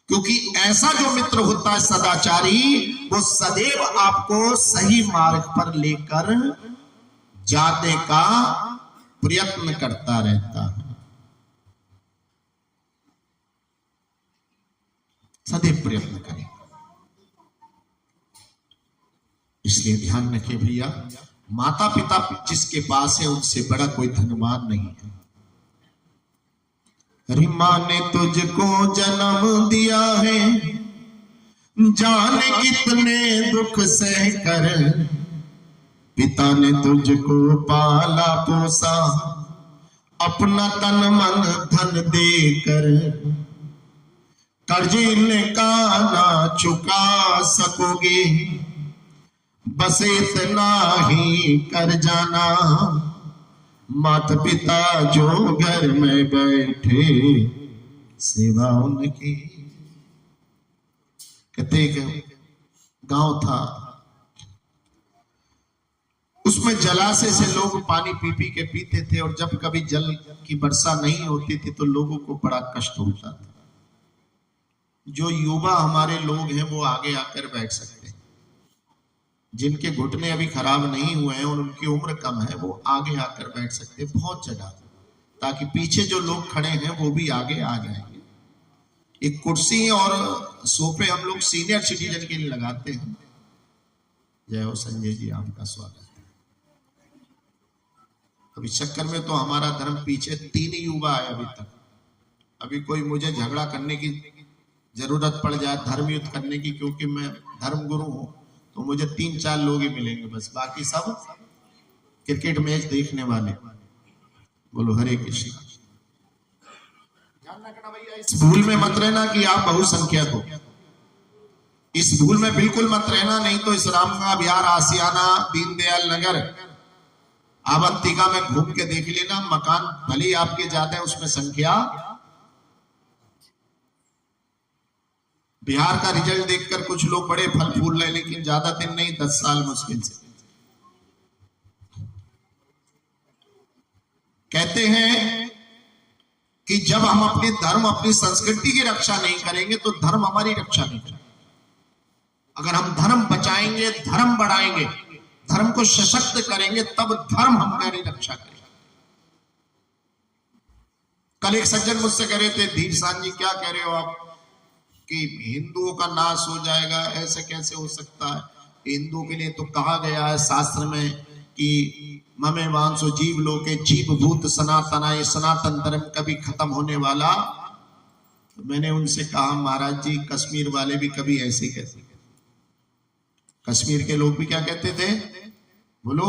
क्योंकि ऐसा जो मित्र होता है सदाचारी, वो सदैव आपको सही मार्ग पर लेकर जाने का प्रयत्न करता रहता है, सदैव प्रयत्न करें। इसलिए ध्यान रखिए भैया, माता पिता जिसके पास है उनसे बड़ा कोई धनवान नहीं है। अरे माँ ने तुझको जन्म दिया है, जाने कितने दुख सह कर, पिता ने तुझको पाला पोसा, अपना तन मन धन देकर, कर्जे इनका ना चुका सकोगे, बस इतना ही कर जाना, माता पिता जो घर में बैठे, सेवा उनकी। कहते एक गांव था, उसमें जलाशय से लोग पानी पी पी के पीते थे, और जब कभी जल की वर्षा नहीं होती थी तो लोगों को बड़ा कष्ट होता था। जो युवा हमारे लोग हैं वो आगे आकर बैठ सकते हैं, जिनके घुटने अभी खराब नहीं हुए हैं और उनकी उम्र कम है, वो आगे आकर बैठ सकते हैं बहुत जगह, ताकि पीछे जो लोग खड़े हैं वो भी आगे आ जाएंगे। एक कुर्सी और सोफे हम लोग सीनियर सिटीजन के लिए लगाते हैं। जय हो संजय जी, आपका स्वागत है। अभी चक्कर में तो हमारा धर्म पीछे 3 युवा है अभी तक। अभी कोई मुझे झगड़ा करने की जरूरत पड़ जाए, धर्म युद्ध करने की, क्योंकि मैं धर्म गुरु हूं, तो मुझे 3-4 लोग ही मिलेंगे बस, बाकी सब क्रिकेट मैच देखने वाले। बोलो हरे कृष्ण। ध्यान रखना भैया, इस भूल में मत रहना कि आप बहुसंख्यक हो, इस भूल में बिल्कुल मत रहना, नहीं तो इस रामगंगा बिहार आसियाना दीनदयाल नगर आवंतिका में घूम के देख लेना, मकान भले ही आपके ज्यादा है, उसमें संख्या, बिहार का रिजल्ट देखकर कुछ लोग बड़े फल फूल रहे, लेकिन ज्यादा दिन नहीं, 10 साल मुश्किल से। कहते हैं कि जब हम अपने धर्म अपनी संस्कृति की रक्षा नहीं करेंगे तो धर्म हमारी रक्षा नहीं करेगा। अगर हम धर्म बचाएंगे, धर्म बढ़ाएंगे, धर्म को सशक्त करेंगे, तब धर्म हमारी रक्षा करेगा। कल एक सज्जन मुझसे कह रहे थे, धीरसान जी क्या कह रहे हो आप कि हिंदुओं का नाश हो जाएगा, ऐसे कैसे हो सकता है? हिंदुओं के लिए तो कहा गया है शास्त्र में कि ममे वांसो जीव लोके जीव भूत सनातना, ये सनातन धर्म कभी खत्म होने वाला। तो मैंने उनसे कहा, महाराज जी कश्मीर वाले भी कभी ऐसे ही कहते, कश्मीर के लोग भी क्या कहते थे, बोलो,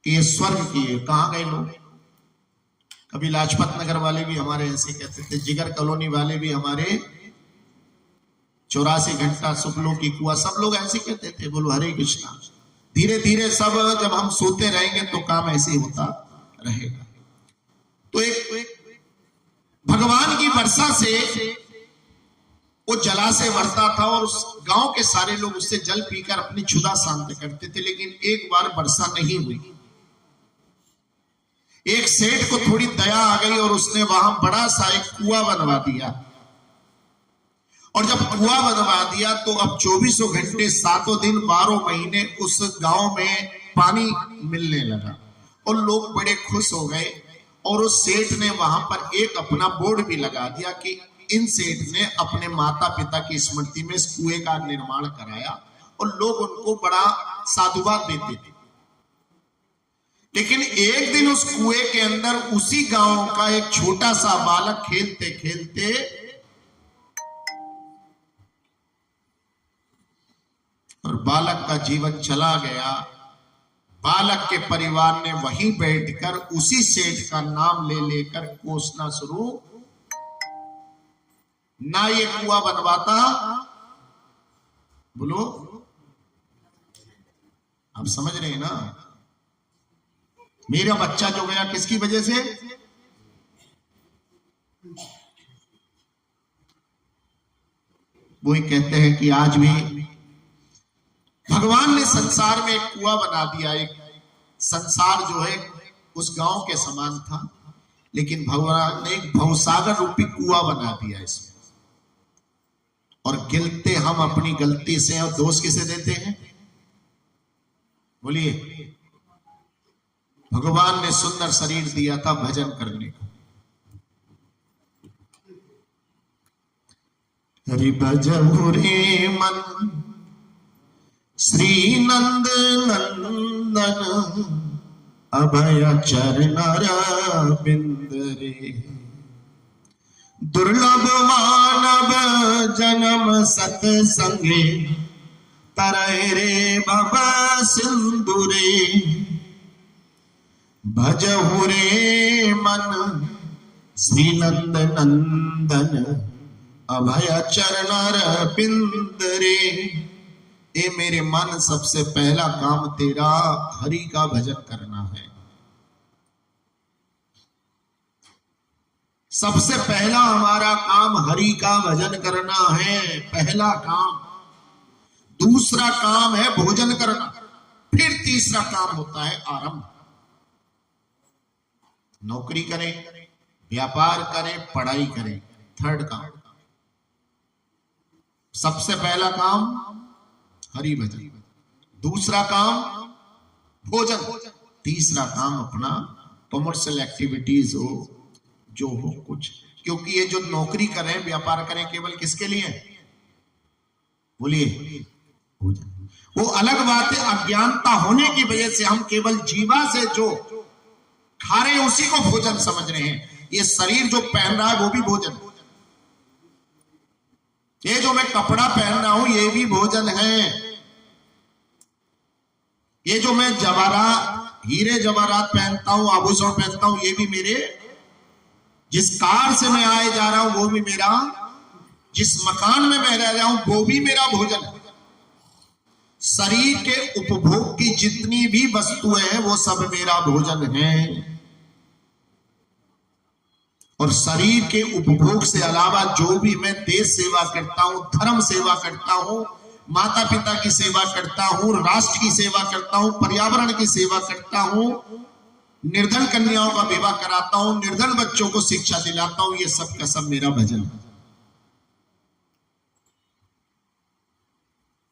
कि ये स्वर्ग की है। कहां गए लोग? कभी लाजपत नगर वाले भी हमारे ऐसे कहते थे, जिगर कॉलोनी वाले भी हमारे, 84 घंटा सुपलों की कुआ, सब लोग ऐसे कहते थे। बोलो हरे कृष्णा। धीरे धीरे सब जब हम सोते रहेंगे तो काम ऐसे ही होता रहेगा। तो एक भगवान की वर्षा से वो जलाशय भरता था और उस गांव के सारे लोग उससे जल पीकर अपनी क्षुधा शांत करते थे। लेकिन एक बार वर्षा नहीं हुई। एक सेठ को थोड़ी दया आ गई और उसने वहां बड़ा सा एक कुआं बनवा दिया। और जब कुआं बनवा दिया तो अब 24 घंटे 7 दिन 12 महीने उस गांव में पानी मिलने लगा और लोग बड़े खुश हो गए। और उस सेठ ने वहां पर एक अपना बोर्ड भी लगा दिया कि इन सेठ ने अपने माता पिता की स्मृति में इस कुएं का निर्माण कराया, और लोग उनको बड़ा साधुवाद देते थे। लेकिन एक दिन उस कुएं के अंदर उसी गांव का एक छोटा सा बालक खेलते खेलते और बालक का जीवन चला गया। बालक के परिवार ने वहीं बैठकर उसी सेठ का नाम ले लेकर कोसना शुरू, ना ये कुआं बनवाता। बोलो, आप समझ रहे हैं ना? मेरा बच्चा जो गया किसकी वजह से? वही कहते हैं कि आज भी भगवान ने संसार में एक कुआं बना दिया। एक संसार जो है उस गांव के समान था, लेकिन भगवान ने एक भवसागर रूपी कुआं बना दिया इसमें। और गिलते हम अपनी गलती से, और दोष किसे देते हैं? बोलिए। भगवान ने सुंदर शरीर दिया था भजन करने को। हरि भजहु रे मन श्री नंद नंदन, अभय चरणरविंद रे। दुर्लभ मानव जन्म सतसंगे, तरह रे भव सिंधु रे। भजहु रे मन श्री नंद नंदन, अभय चरणरविंद रे। ए मेरे मन, सबसे पहला काम तेरा हरि का भजन करना है। सबसे पहला हमारा काम हरि का भजन करना है, पहला काम। दूसरा काम है भोजन करना। फिर तीसरा काम होता है आरंभ। नौकरी करें, व्यापार करें, पढ़ाई करें, थर्ड काम। सबसे पहला काम हरि भजन, दूसरा काम भोजन, तीसरा काम अपना कमर्शियल एक्टिविटीज हो, जो हो कुछ। क्योंकि ये जो नौकरी करें, व्यापार करें, केवल किसके लिए? बोलिए, भोजन। वो अलग बात है, अज्ञानता होने की वजह से हम केवल जीवा से जो खा रहे हैं उसी को भोजन समझ रहे हैं। ये शरीर जो पहन रहा है वो भी भोजन, ये जो मैं कपड़ा पहन रहा हूं ये भी भोजन है। ये जो मैं जवाहरात, हीरे जवाहरात पहनता हूं, आभूषण पहनता हूं, ये भी मेरे, जिस कार से मैं आए जा रहा हूं वो भी मेरा, जिस मकान में मैं रह रहा हूं वो भी मेरा भोजन है। शरीर के उपभोग की जितनी भी वस्तुएं हैं वो सब मेरा भोजन है। और शरीर के उपभोग से अलावा जो भी मैं देश सेवा करता हूं, धर्म सेवा करता हूं, माता पिता की सेवा करता हूं, राष्ट्र की सेवा करता हूं, पर्यावरण की सेवा करता हूं, निर्धन कन्याओं का विवाह कराता हूं, निर्धन बच्चों को शिक्षा दिलाता हूं, ये सब का सब मेरा भजन है।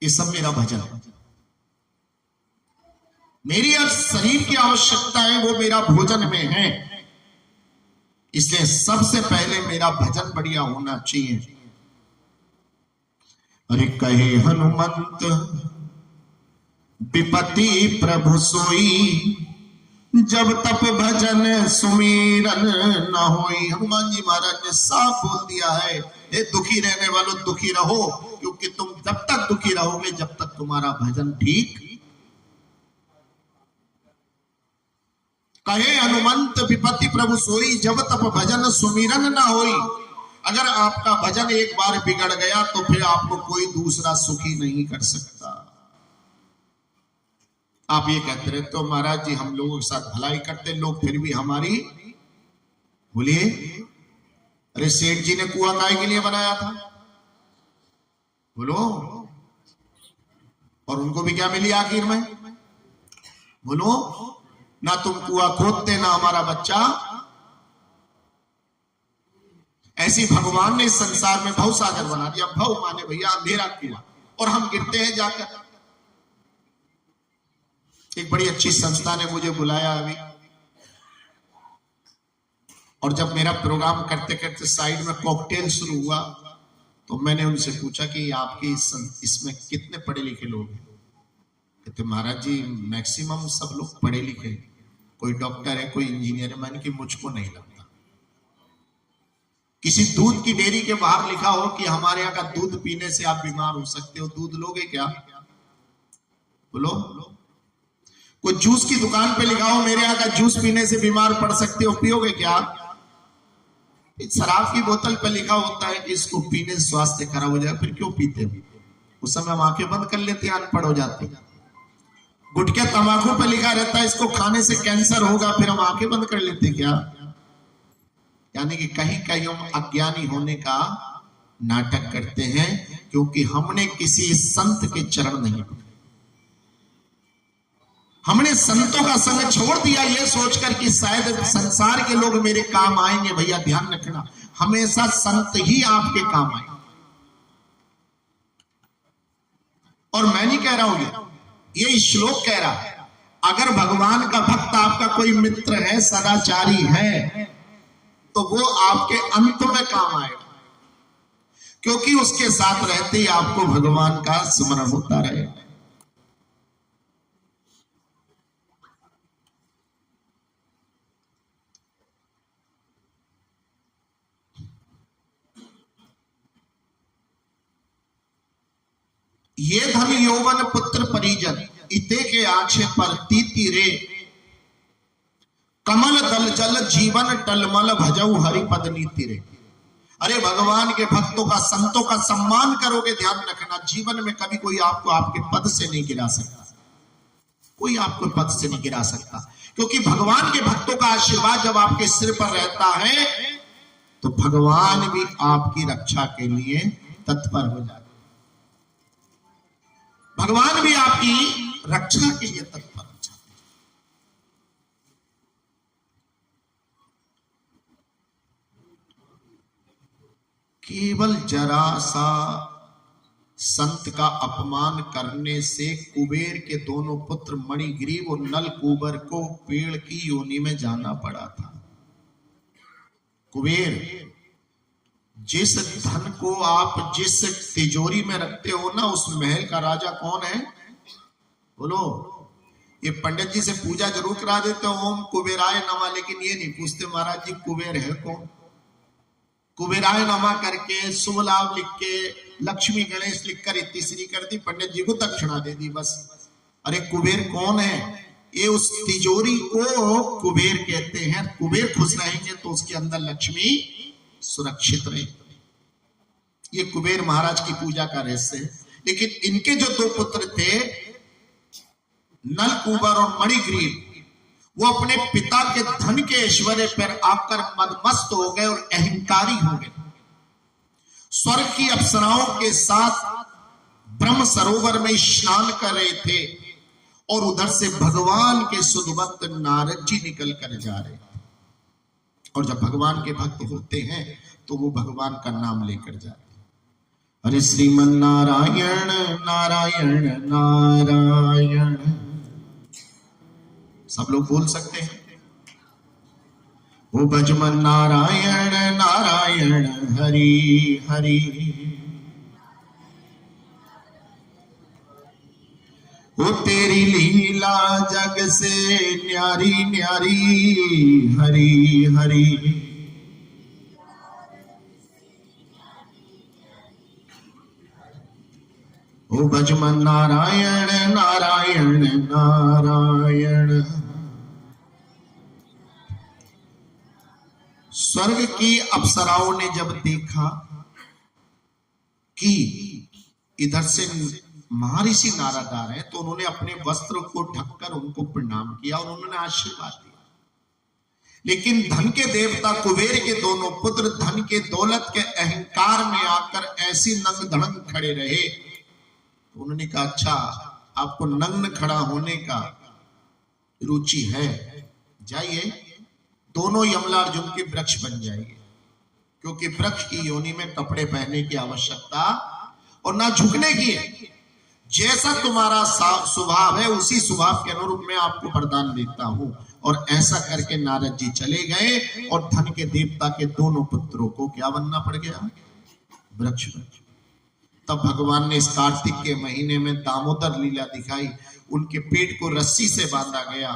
ये सब मेरा भजन है। मेरी अब शरीर की आवश्यकताएं वो मेरा भोजन में है। इसलिए सबसे पहले मेरा भजन बढ़िया होना चाहिए। अरे कहे हनुमंत विपति प्रभु सोई, जब तप भजन सुमीरन न होई। हनुमान जी महाराज ने साफ बोल दिया है, हे दुखी रहने वालों दुखी रहो, क्योंकि तुम जब तक दुखी रहोगे जब तक तुम्हारा भजन ठीक कहे हनुमंत विपत्ति प्रभु सोई, जब तप भजन सुमिरन ना होई। अगर आपका भजन एक बार बिगड़ गया तो फिर आपको कोई दूसरा सुखी नहीं कर सकता। आप ये कहते रहे तो महाराज जी हम लोगों के साथ भलाई करते लोग, फिर भी हमारी, बोलिए, अरे सेठ जी ने कुआं काय के लिए बनाया था, बोलो, और उनको भी क्या मिली आखिर में, बोलो, ना तुम कुआं खोदते ना हमारा बच्चा। ऐसी भगवान ने इस संसार में भव सागर बना दिया। भव माने भैया अंधेरा कुआं, और हम गिरते हैं जाकर। एक बड़ी अच्छी संस्था ने मुझे बुलाया अभी, और जब मेरा प्रोग्राम करते करते साइड में कॉकटेल शुरू हुआ तो मैंने उनसे पूछा कि आपके इसमें कितने पढ़े लिखे लोग हैं। कहते महाराज जी मैक्सिमम सब लोग पढ़े लिखे, कोई डॉक्टर है, कोई इंजीनियर है। मैंने कि मुझको नहीं लगता। किसी दूध की डेयरी के बाहर लिखा हो कि हमारे यहाँ का दूध पीने से आप बीमार हो सकते हो, दूध लोगे क्या, बोलो। कोई जूस की दुकान पे लिखा हो मेरे यहाँ का जूस पीने से बीमार पड़ सकते हो, पियोगे क्या। शराब की बोतल पे लिखा होता है कि इसको पीने से स्वास्थ्य खराब हो जाएगा, फिर क्यों पीते हो। उस समय हम आंखें बंद कर लेते हैं, अनपढ़ हो जाते। गुटखा तंबाकू पे लिखा रहता है इसको खाने से कैंसर होगा, फिर हम आंखें बंद कर लेते क्या। यानी कि कहीं कहीं हम अज्ञानी होने का नाटक करते हैं, क्योंकि हमने किसी संत के चरण नहीं पकड़े। हमने संतों का संग छोड़ दिया ये सोचकर कि शायद संसार के लोग मेरे काम आएंगे। भैया ध्यान रखना, हमेशा संत ही आपके काम आए। और मैं नहीं कह रहा हूं, ये श्लोक कह रहा है, अगर भगवान का भक्त आपका कोई मित्र है, सदाचारी है, तो वो आपके अंत में काम आएगा, क्योंकि उसके साथ रहते ही आपको भगवान का स्मरण होता रहेगा। ये धन यौवन पुत्र परिजन, इते के आछे पर तीती रे, कमल दल जल जीवन टलमल भजऊ हरि पद नीति रे। अरे भगवान के भक्तों का, संतों का सम्मान करोगे, ध्यान रखना, जीवन में कभी कोई आपको आपके पद से नहीं गिरा सकता, कोई आपको पद से नहीं गिरा सकता, क्योंकि भगवान के भक्तों का आशीर्वाद जब आपके सिर पर रहता है तो भगवान भी आपकी रक्षा के लिए तत्पर हो जाते हैं। भगवान भी आपकी रक्षा के लिए तत्पर हो जाते हैं। केवल जरा सा संत का अपमान करने से कुबेर के दोनों पुत्र मणिग्रीव और नलकूबर को पेड़ की योनि में जाना पड़ा था। कुबेर, जिस धन को आप जिस तिजोरी में रखते हो ना, उस महल का राजा कौन है, बोलो। ये पंडित जी से पूजा जरूर करा देते हो, ओम कुबेराय नमः, लेकिन ये नहीं पूछते महाराज जी कुबेर है कौन। कुबेराय नमः करके शुभ लाभ लिख के, लक्ष्मी गणेश लिखकर तीसरी कर दी, पंडित जी को दक्षिणा दे दी, बस। अरे कुबेर कौन है, ये उस तिजोरी को कुबेर कहते हैं। कुबेर खुश रहेंगे तो उसके अंदर लक्ष्मी सुरक्षित रहे। ये कुबेर महाराज की पूजा का रहस्य है। लेकिन इनके जो दो पुत्र थे, नलकूबर और मणिग्रीव, वो अपने पिता के धन के ऐश्वर्य पर आकर मदमस्त हो गए और अहंकारी हो गए। स्वर्ग की अप्सराओं के साथ ब्रह्म सरोवर में स्नान कर रहे थे और उधर से भगवान के सुधभक्त नारद जी निकल कर जा रहे थे। और जब भगवान के भक्त होते हैं तो वो भगवान का नाम लेकर जाते हैं। हरे श्रीमन नारायण नारायण नारायण, सब लोग बोल सकते हैं। वो भजमन नारायण नारायण हरि हरि, वो तेरी लीला जग से न्यारी न्यारी हरि हरि। ओ भजमन नारायण नारायण नारायण, स्वर्ग की अप्सराओं ने जब देखा कि इधर से महर्षि नारद आ रहे हैं, तो उन्होंने अपने वस्त्र को ढककर उनको प्रणाम किया और उन्होंने आशीर्वाद दिया। लेकिन धन के देवता कुबेर के दोनों पुत्र धन के दौलत के अहंकार में आकर ऐसी नंग धड़ंग खड़े रहे। उन्होंने कहा, अच्छा आपको नग्न खड़ा होने का रुचि है, जाइए दोनों यमलार्जुन के वृक्ष बन जाइए, क्योंकि वृक्ष की योनि में कपड़े पहनने की आवश्यकता और ना झुकने की है। जैसा तुम्हारा स्वभाव है उसी स्वभाव के अनुरूप मैं आपको वरदान देता हूं। और ऐसा करके नारद जी चले गए और धन के देवता के दोनों पुत्रों को क्या बनना पड़ गया? वृक्ष। तब भगवान ने इस कार्तिक के महीने में दामोदर लीला दिखाई। उनके पेट को रस्सी से बांधा गया।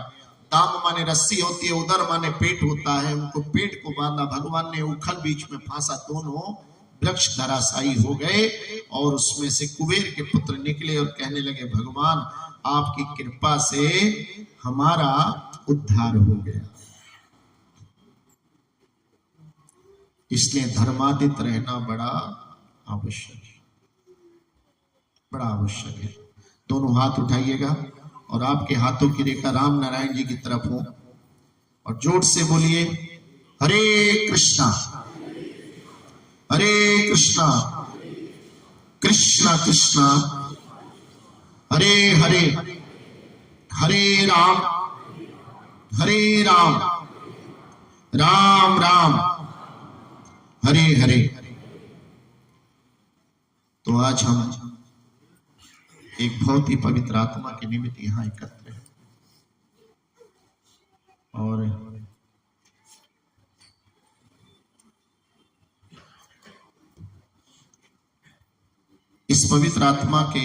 दाम माने रस्सी होती है, उदर माने पेट होता है। उनको पेट को बांधा, भगवान ने उखल बीच में फांसा, दोनों वृक्ष धराशायी हो गए। और उसमें से कुबेर के पुत्र निकले और कहने लगे, भगवान आपकी कृपा से हमारा उद्धार हो गया। इसलिए धर्मादित रहना बड़ा आवश्यक है, बड़ा आवश्यक है। दोनों हाथ उठाइएगा और आपके हाथों की रेखा राम नारायण जी की तरफ हो और जोर से बोलिए, हरे कृष्णा हरे कृष्णा कृष्णा कृष्णा हरे हरे, हरे राम राम राम हरे हरे। तो आज हम एक बहुत ही पवित्र आत्मा के निमित्त यहाँ एकत्र हैं और इस पवित्र आत्मा के